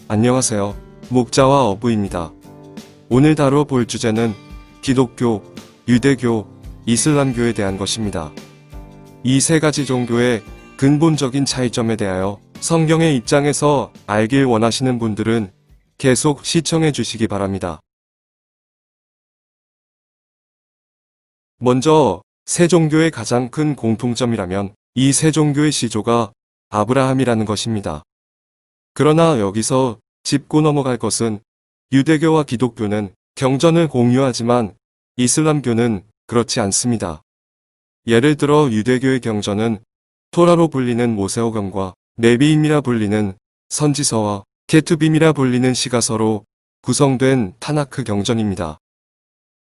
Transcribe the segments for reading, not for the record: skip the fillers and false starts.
안녕하세요. 목자와 어부입니다. 오늘 다뤄볼 주제는 기독교, 유대교, 이슬람교에 대한 것입니다. 이 세 가지 종교의 근본적인 차이점에 대하여 성경의 입장에서 알길 원하시는 분들은 계속 시청해 주시기 바랍니다. 먼저 세 종교의 가장 큰 공통점이라면 이 세 종교의 시조가 아브라함이라는 것입니다. 그러나 여기서 짚고 넘어갈 것은 유대교와 기독교는 경전을 공유하지만 이슬람교는 그렇지 않습니다. 예를 들어 유대교의 경전은 토라로 불리는 모세오경과 네비임이라 불리는 선지서와 케투빔이라 불리는 시가서로 구성된 타나크 경전입니다.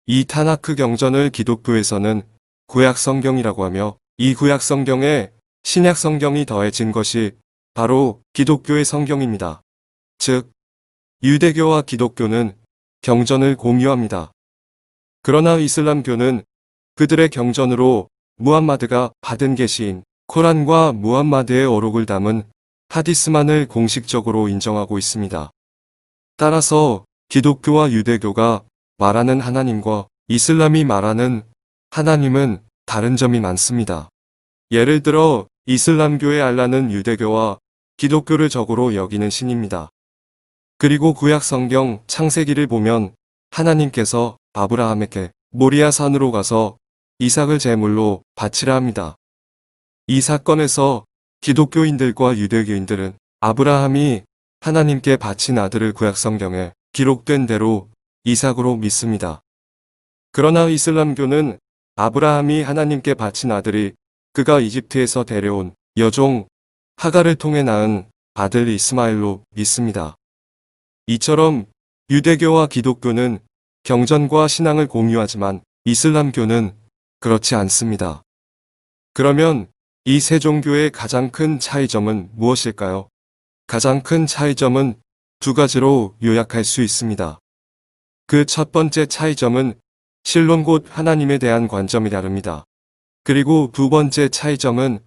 이 타나크 경전을 기독교에서는 구약성경이라고 하며 이 구약성경에 신약성경이 더해진 것이 바로 기독교의 성경입니다. 즉, 유대교와 기독교는 경전을 공유합니다. 그러나 이슬람교는 그들의 경전으로 무함마드가 받은 계시인 코란과 무함마드의 어록을 담은 하디스만을 공식적으로 인정하고 있습니다. 따라서 기독교와 유대교가 말하는 하나님과 이슬람이 말하는 하나님은 다른 점이 많습니다. 예를 들어 이슬람교의 알라는 유대교와 기독교를 적으로 여기는 신입니다. 그리고 구약 성경 창세기를 보면 하나님께서 아브라함에게 모리아 산으로 가서 이삭을 제물로 바치라 합니다. 이 사건에서 기독교인들과 유대교인들은 아브라함이 하나님께 바친 아들을 구약 성경에 기록된 대로 이삭으로 믿습니다. 그러나 이슬람교는 아브라함이 하나님께 바친 아들이 그가 이집트에서 데려온 여종 하갈을 통해 낳은 아들 이스마엘로 믿습니다. 이처럼 유대교와 기독교는 경전과 신앙을 공유하지만 이슬람교는 그렇지 않습니다. 그러면 이 세 종교의 가장 큰 차이점은 무엇일까요? 가장 큰 차이점은 두 가지로 요약할 수 있습니다. 그 첫 번째 차이점은 신론 곧 하나님에 대한 관점이 다릅니다. 그리고 두 번째 차이점은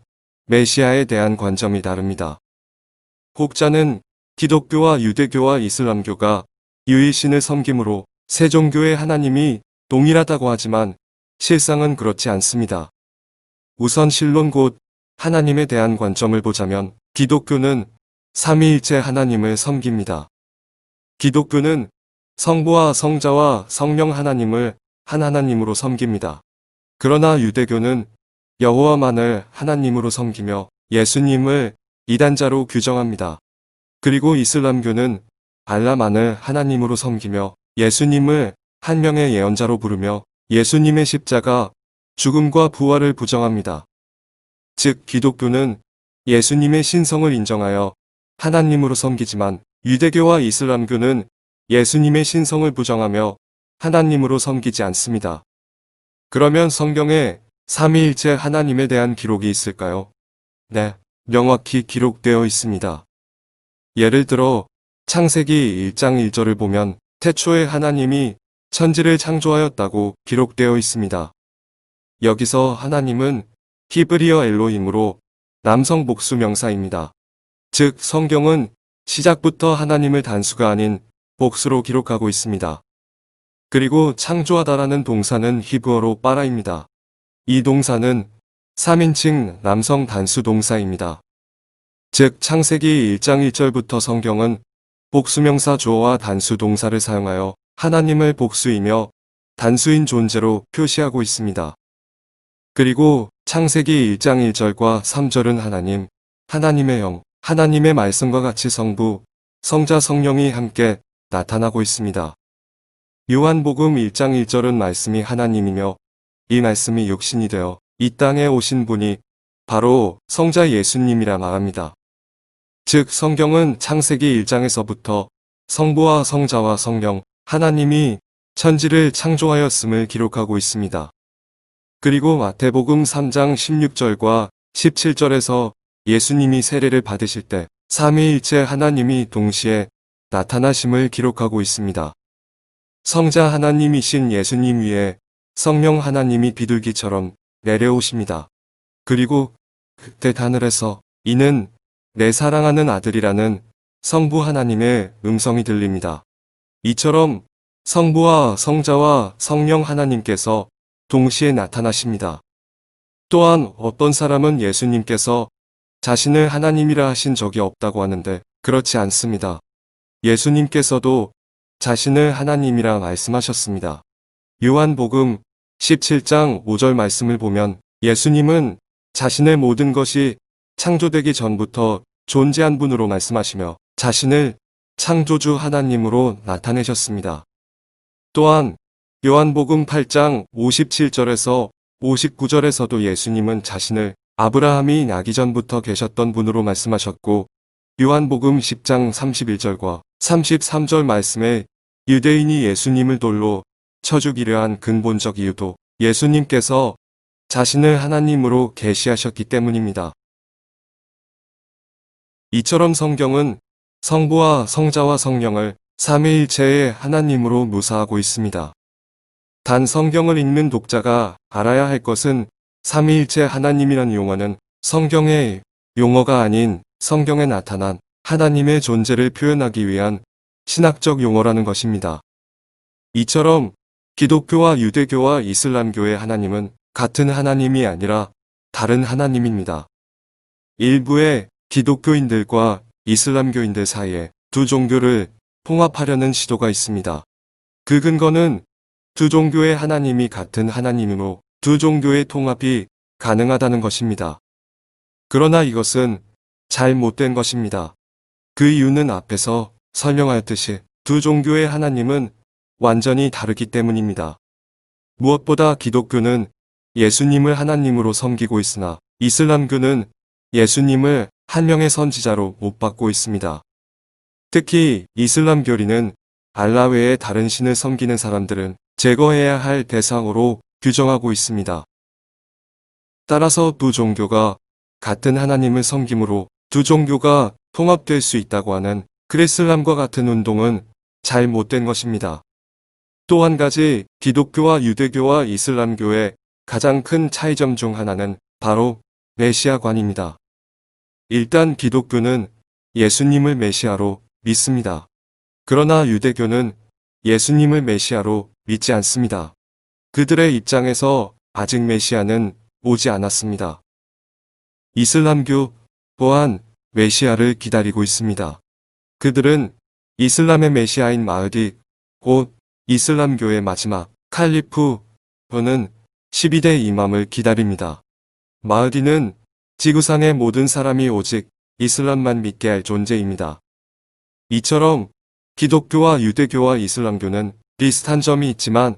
메시아에 대한 관점이 다릅니다. 혹자는 기독교와 유대교와 이슬람교가 유일신을 섬김으로 세 종교의 하나님이 동일하다고 하지만 실상은 그렇지 않습니다. 우선 신론 곧 하나님에 대한 관점을 보자면 기독교는 삼위일체 하나님을 섬깁니다. 기독교는 성부와 성자와 성령 하나님을 한 하나님으로 섬깁니다. 그러나 유대교는 여호와만을 하나님으로 섬기며 예수님을 이단자로 규정합니다. 그리고 이슬람교는 알라만을 하나님으로 섬기며 예수님을 한 명의 예언자로 부르며 예수님의 십자가, 죽음과 부활을 부정합니다. 즉 기독교는 예수님의 신성을 인정하여 하나님으로 섬기지만 유대교와 이슬람교는 예수님의 신성을 부정하며 하나님으로 섬기지 않습니다. 그러면 성경에 삼위일체 하나님에 대한 기록이 있을까요? 네, 명확히 기록되어 있습니다. 예를 들어 창세기 1장 1절을 보면 태초에 하나님이 천지를 창조하였다고 기록되어 있습니다. 여기서 하나님은 히브리어 엘로힘으로 남성 복수 명사입니다. 즉 성경은 시작부터 하나님을 단수가 아닌 복수로 기록하고 있습니다. 그리고 창조하다라는 동사는 히브어로 빠라입니다. 이 동사는 3인칭 남성 단수 동사입니다. 즉 창세기 1장 1절부터 성경은 복수명사 주어와 단수 동사를 사용하여 하나님을 복수이며 단수인 존재로 표시하고 있습니다. 그리고 창세기 1장 1절과 3절은 하나님, 하나님의 영, 하나님의 말씀과 같이 성부, 성자 성령이 함께 나타나고 있습니다. 요한복음 1장 1절은 말씀이 하나님이며 이 말씀이 육신이 되어 이 땅에 오신 분이 바로 성자 예수님이라 말합니다. 즉 성경은 창세기 1장에서부터 성부와 성자와 성령, 하나님이 천지를 창조하였음을 기록하고 있습니다. 그리고 마태복음 3장 16절과 17절에서 예수님이 세례를 받으실 때 삼위일체 하나님이 동시에 나타나심을 기록하고 있습니다. 성자 하나님이신 예수님 위에 성령 하나님이 비둘기처럼 내려오십니다. 그리고 그때 하늘에서 이는 내 사랑하는 아들이라는 성부 하나님의 음성이 들립니다. 이처럼 성부와 성자와 성령 하나님께서 동시에 나타나십니다. 또한 어떤 사람은 예수님께서 자신을 하나님이라 하신 적이 없다고 하는데 그렇지 않습니다. 예수님께서도 자신을 하나님이라 말씀하셨습니다. 요한복음 17장 5절 말씀을 보면 예수님은 자신의 모든 것이 창조되기 전부터 존재한 분으로 말씀하시며 자신을 창조주 하나님으로 나타내셨습니다. 또한 요한복음 8장 57절에서 59절에서도 예수님은 자신을 아브라함이 나기 전부터 계셨던 분으로 말씀하셨고 요한복음 10장 31절과 33절 말씀에 유대인이 예수님을 돌로 쳐 죽이려 한 근본적 이유도 예수님께서 자신을 하나님으로 계시하셨기 때문입니다. 이처럼 성경은 성부와 성자와 성령을 삼위일체의 하나님으로 묘사하고 있습니다. 단 성경을 읽는 독자가 알아야 할 것은 삼위일체 하나님이라는 용어는 성경의 용어가 아닌 성경에 나타난 하나님의 존재를 표현하기 위한 신학적 용어라는 것입니다. 이처럼 기독교와 유대교와 이슬람교의 하나님은 같은 하나님이 아니라 다른 하나님입니다. 일부의 기독교인들과 이슬람교인들 사이에 두 종교를 통합하려는 시도가 있습니다. 그 근거는 두 종교의 하나님이 같은 하나님이므로 두 종교의 통합이 가능하다는 것입니다. 그러나 이것은 잘못된 것입니다. 그 이유는 앞에서 설명하였듯이 두 종교의 하나님은 완전히 다르기 때문입니다. 무엇보다 기독교는 예수님을 하나님으로 섬기고 있으나 이슬람교는 예수님을 한 명의 선지자로 못 받고 있습니다. 특히 이슬람교리는 알라 외에 다른 신을 섬기는 사람들은 제거해야 할 대상으로 규정하고 있습니다. 따라서 두 종교가 같은 하나님을 섬김으로 두 종교가 통합될 수 있다고 하는 크리슬람과 같은 운동은 잘못된 것입니다. 또 한 가지 기독교와 유대교와 이슬람교의 가장 큰 차이점 중 하나는 바로 메시아관입니다. 일단 기독교는 예수님을 메시아로 믿습니다. 그러나 유대교는 예수님을 메시아로 믿지 않습니다. 그들의 입장에서 아직 메시아는 오지 않았습니다. 이슬람교 또한 메시아를 기다리고 있습니다. 그들은 이슬람의 메시아인 마흐디, 곧 이슬람교의 마지막 칼리프는 12대 이맘을 기다립니다. 마흐디는 지구상의 모든 사람이 오직 이슬람만 믿게 할 존재입니다. 이처럼 기독교와 유대교와 이슬람교는 비슷한 점이 있지만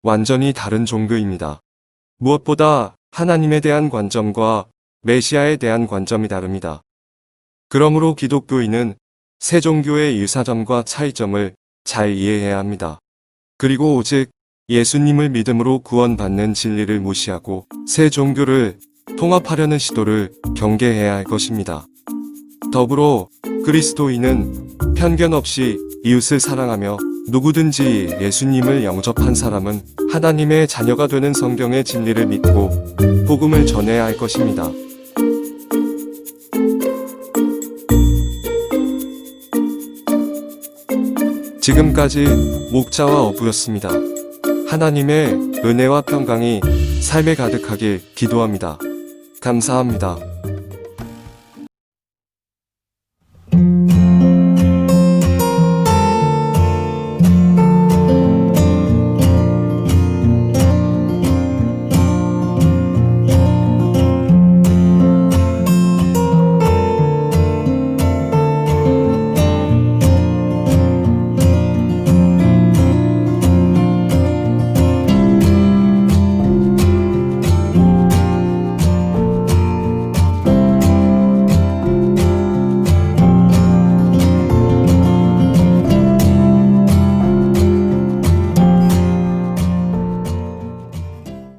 완전히 다른 종교입니다. 무엇보다 하나님에 대한 관점과 메시아에 대한 관점이 다릅니다. 그러므로 기독교인은 세 종교의 유사점과 차이점을 잘 이해해야 합니다. 그리고 오직 예수님을 믿음으로 구원받는 진리를 무시하고 세 종교를 통합하려는 시도를 경계해야 할 것입니다. 더불어 그리스도인은 편견 없이 이웃을 사랑하며 누구든지 예수님을 영접한 사람은 하나님의 자녀가 되는 성경의 진리를 믿고 복음을 전해야 할 것입니다. 지금까지 목자와 어부였습니다. 하나님의 은혜와 평강이 삶에 가득하길 기도합니다. 감사합니다.